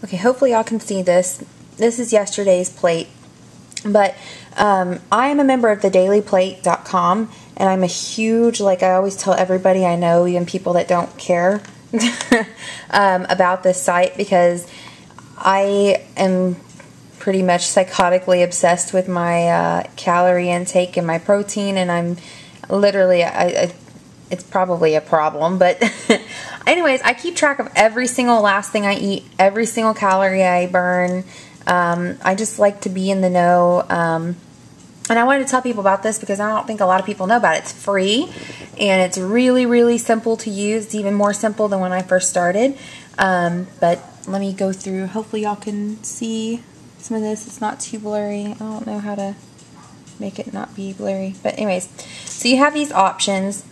Okay, hopefully y'all can see this. This is yesterday's plate. But I am a member of thedailyplate.com, and I'm a huge, like I always tell everybody I know, even people that don't care about this site, because I am pretty much psychotically obsessed with my calorie intake and my protein, and I'm literally, it's probably a problem, but anyways, I keep track of every single last thing I eat, every single calorie I burn. I just like to be in the know, and I wanted to tell people about this because I don't think a lot of people know about it. It's free, and it's really, really simple to use. It's even more simple than when I first started, but let me go through. Hopefully y'all can see some of this. It's not too blurry. I don't know how to make it not be blurry, but anyways, so you have these options.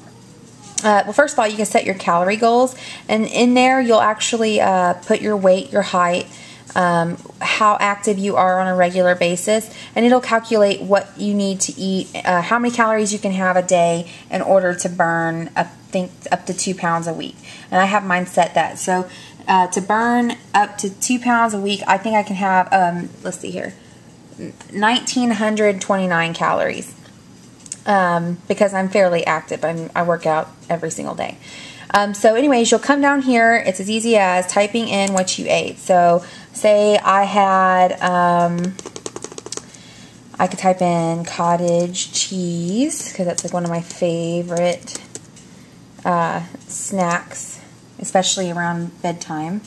Well, first of all, you can set your calorie goals, and in there you'll actually put your weight, your height, how active you are on a regular basis, and it'll calculate what you need to eat, how many calories you can have a day in order to burn, I think, up to 2 pounds a week. And I have mine set that. So to burn up to 2 pounds a week, I think I can have, let's see here, 1,929 calories. Because I'm fairly active. I work out every single day. So anyways, you'll come down here. It's as easy as typing in what you ate. So say I had, I could type in cottage cheese, because that's like one of my favorite snacks, especially around bedtime.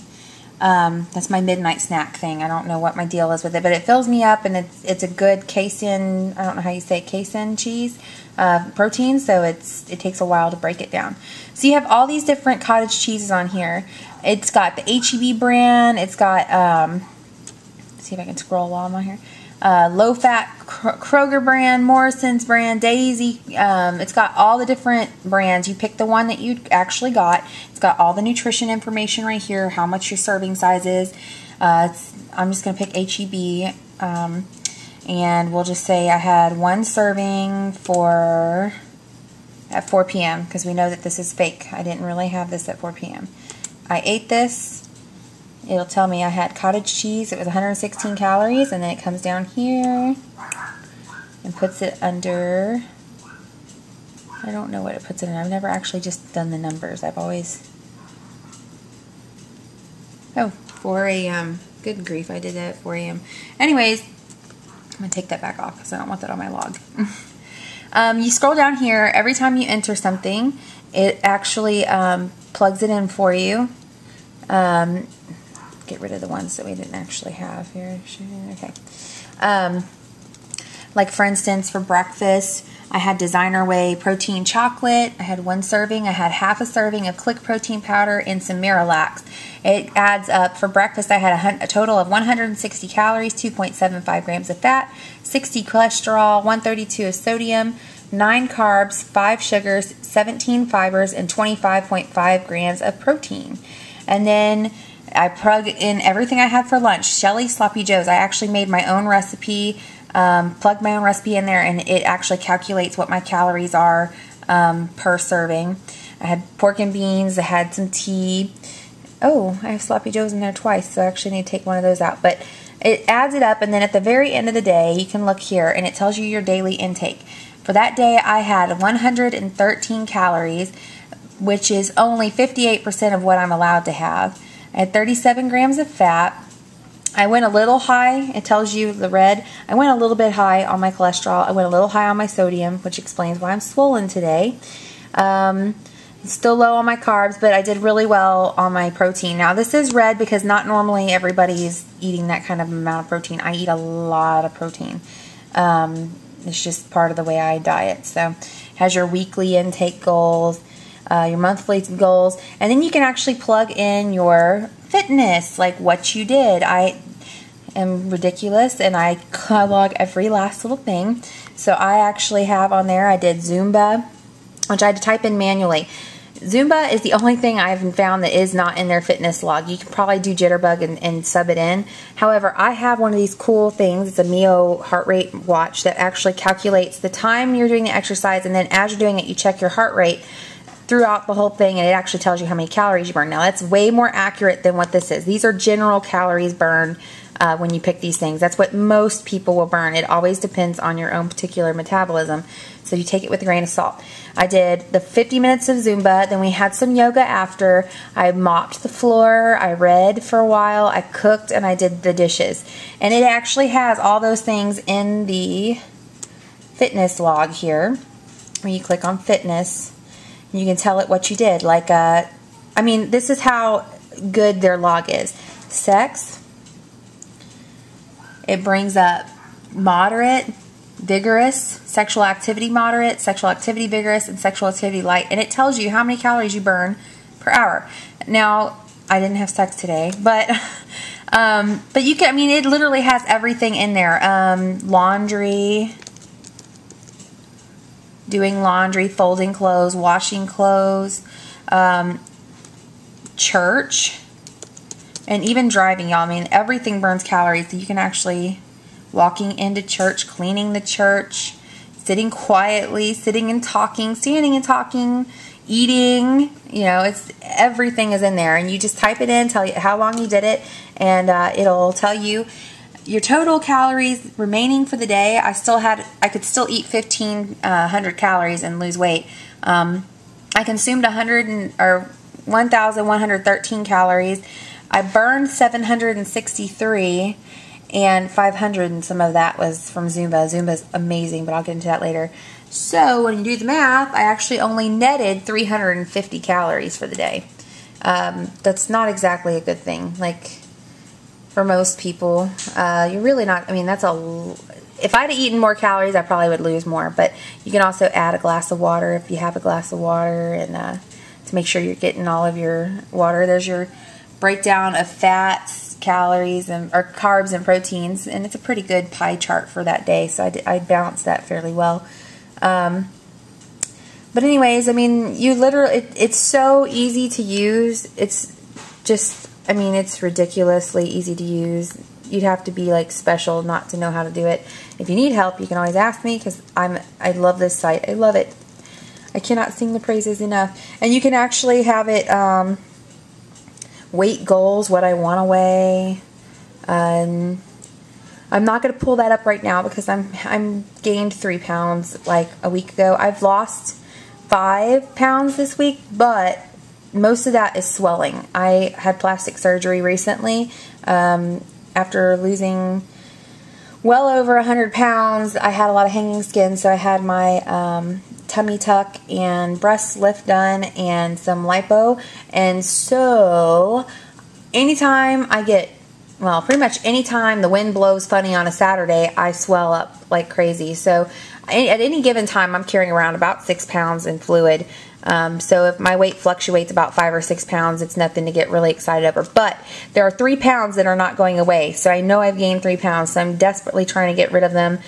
That's my midnight snack thing. I don't know what my deal is with it, but it fills me up, and it's a good casein, I don't know how you say it, casein cheese, protein, so it takes a while to break it down. So you have all these different cottage cheeses on here. It's got the H-E-B brand, it's got, let's see if I can scroll along on here, low-fat Kroger brand, Morrison's brand, Daisy. It's got all the different brands. You pick the one that you actually got. It's got all the nutrition information right here, how much your serving size is. I'm just going to pick H-E-B, and we'll just say I had one serving at 4 p.m. because we know that this is fake. I didn't really have this at 4 p.m. I ate this. It'll tell me I had cottage cheese. It was 116 calories, and then it comes down here and puts it under, I don't know what it puts it in. I've never actually just done the numbers. I've always, oh, 4 a.m. Good grief, I did that at 4 a.m. Anyways, I'm going to take that back off because I don't want that on my log. You scroll down here. Every time you enter something, it actually plugs it in for you. Get rid of the ones that we didn't actually have here. Okay. Like for instance, for breakfast, I had Designer Whey protein chocolate. I had one serving. I had half a serving of Click protein powder and some Miralax. It adds up. For breakfast, I had a total of 160 calories, 2.75 grams of fat, 60 cholesterol, 132 of sodium, 9 carbs, 5 sugars, 17 fibers, and 25.5 grams of protein. And then I plug in everything I had for lunch. Shelly's Sloppy Joes. I actually made my own recipe, plugged my own recipe in there, and it actually calculates what my calories are per serving. I had pork and beans. I had some tea. Oh, I have Sloppy Joes in there twice, so I actually need to take one of those out. But it adds it up, and then at the very end of the day, you can look here, and it tells you your daily intake. For that day, I had 113 calories, which is only 58% of what I'm allowed to have. I had 37 grams of fat. I went a little high. It tells you the red. I went a little bit high on my cholesterol. I went a little high on my sodium, which explains why I'm swollen today. Still low on my carbs, but I did really well on my protein. Now, this is red because not normally everybody's eating that kind of amount of protein. I eat a lot of protein. It's just part of the way I diet. So it has your weekly intake goals, your monthly goals, and then you can actually plug in your fitness, like what you did. I am ridiculous, and I log every last little thing. So I actually have on there, I did Zumba, which I had to type in manually. Zumba is the only thing I haven't found that is not in their fitness log. You can probably do Jitterbug and sub it in. However, I have one of these cool things. It's a Mio heart rate watch that actually calculates the time you're doing the exercise, and then as you're doing it, you check your heart rate throughout the whole thing, and it actually tells you how many calories you burn. Now, that's way more accurate than what this is. These are general calories burned when you pick these things. That's what most people will burn. It always depends on your own particular metabolism, so you take it with a grain of salt. I did the 50 minutes of Zumba, then we had some yoga after. I mopped the floor, I read for a while, I cooked, and I did the dishes. And it actually has all those things in the fitness log here, where you click on fitness, and you can tell it what you did. Like, I mean, this is how good their log is. Sex, it brings up moderate, vigorous, sexual activity moderate, sexual activity vigorous, and sexual activity light. And it tells you how many calories you burn per hour. Now, I didn't have sex today, but you can, I mean, it literally has everything in there. Laundry, doing laundry, folding clothes, washing clothes, church, and even driving, y'all. I mean, everything burns calories. So you can actually, walking into church, cleaning the church, sitting quietly, sitting and talking, standing and talking, eating, you know, it's, everything is in there. And you just type it in, tell you how long you did it, and it'll tell you your total calories remaining for the day. I could still eat 1,500 calories and lose weight. I consumed 1,113 calories. I burned 763, and 500, and some of that was from Zumba. Zumba's amazing, but I'll get into that later. So when you do the math, I actually only netted 350 calories for the day. That's not exactly a good thing. Like, for most people, you're really not, I mean, that's if I'd eaten more calories, I probably would lose more. But you can also add a glass of water if you have a glass of water, and to make sure you're getting all of your water. There's your breakdown of fats, calories, or carbs and proteins, and it's a pretty good pie chart for that day, so I balanced that fairly well. But anyways, I mean, you literally, it's so easy to use. It's just, I mean, it's ridiculously easy to use. You'd have to be like special not to know how to do it. If you need help, you can always ask me, because I love this site. I love it. I cannot sing the praises enough. And you can actually have it weight goals, what I want to weigh. I'm not going to pull that up right now because I'm gained 3 pounds like a week ago. I've lost 5 pounds this week, but most of that is swelling. I had plastic surgery recently. After losing well over 100 pounds, I had a lot of hanging skin, so I had my tummy tuck and breast lift done and some lipo. And so anytime I get, well, pretty much anytime the wind blows funny on a Saturday, I swell up like crazy. So at any given time, I'm carrying around about 6 pounds in fluid. So if my weight fluctuates about 5 or 6 pounds, it's nothing to get really excited over. But there are 3 pounds that are not going away. So I know I've gained 3 pounds, so I'm desperately trying to get rid of them.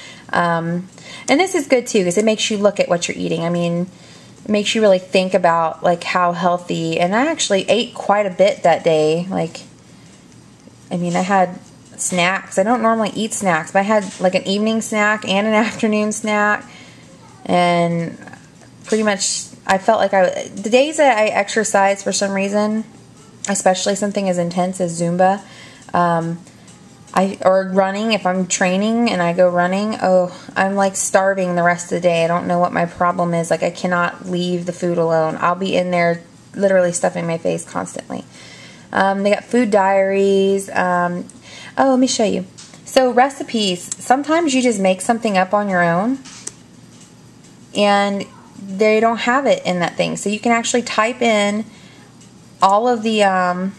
And this is good too, because it makes you look at what you're eating. I mean, it makes you really think about like how healthy. And I actually ate quite a bit that day. Like, I mean, I had snacks. I don't normally eat snacks, but I had like an evening snack and an afternoon snack. And pretty much I felt like the days that I exercise for some reason, especially something as intense as Zumba, or running, if I'm training and I go running, oh, I'm like starving the rest of the day. I don't know what my problem is. Like, I cannot leave the food alone. I'll be in there literally stuffing my face constantly. They got food diaries. Oh, let me show you. So recipes. Sometimes you just make something up on your own, and they don't have it in that thing. So you can actually type in all of the, I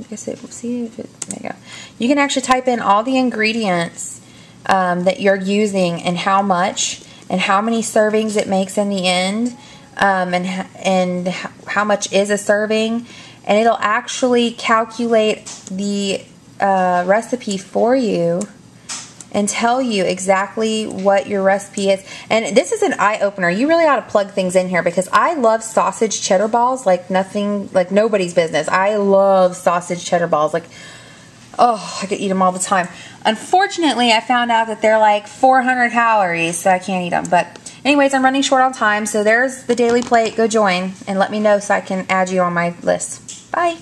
guess it, see if it, there you go. You can actually type in all the ingredients that you're using and how much and how many servings it makes in the end, and how much is a serving, and it'll actually calculate the recipe for you and tell you exactly what your recipe is. And this is an eye-opener. You really ought to plug things in here, because I love sausage cheddar balls like nothing, like nobody's business. I love sausage cheddar balls. Like, oh, I could eat them all the time. Unfortunately, I found out that they're like 400 calories, so I can't eat them. But Anyways, I'm running short on time, so there's the daily plate. Go join and let me know so I can add you on my list. Bye.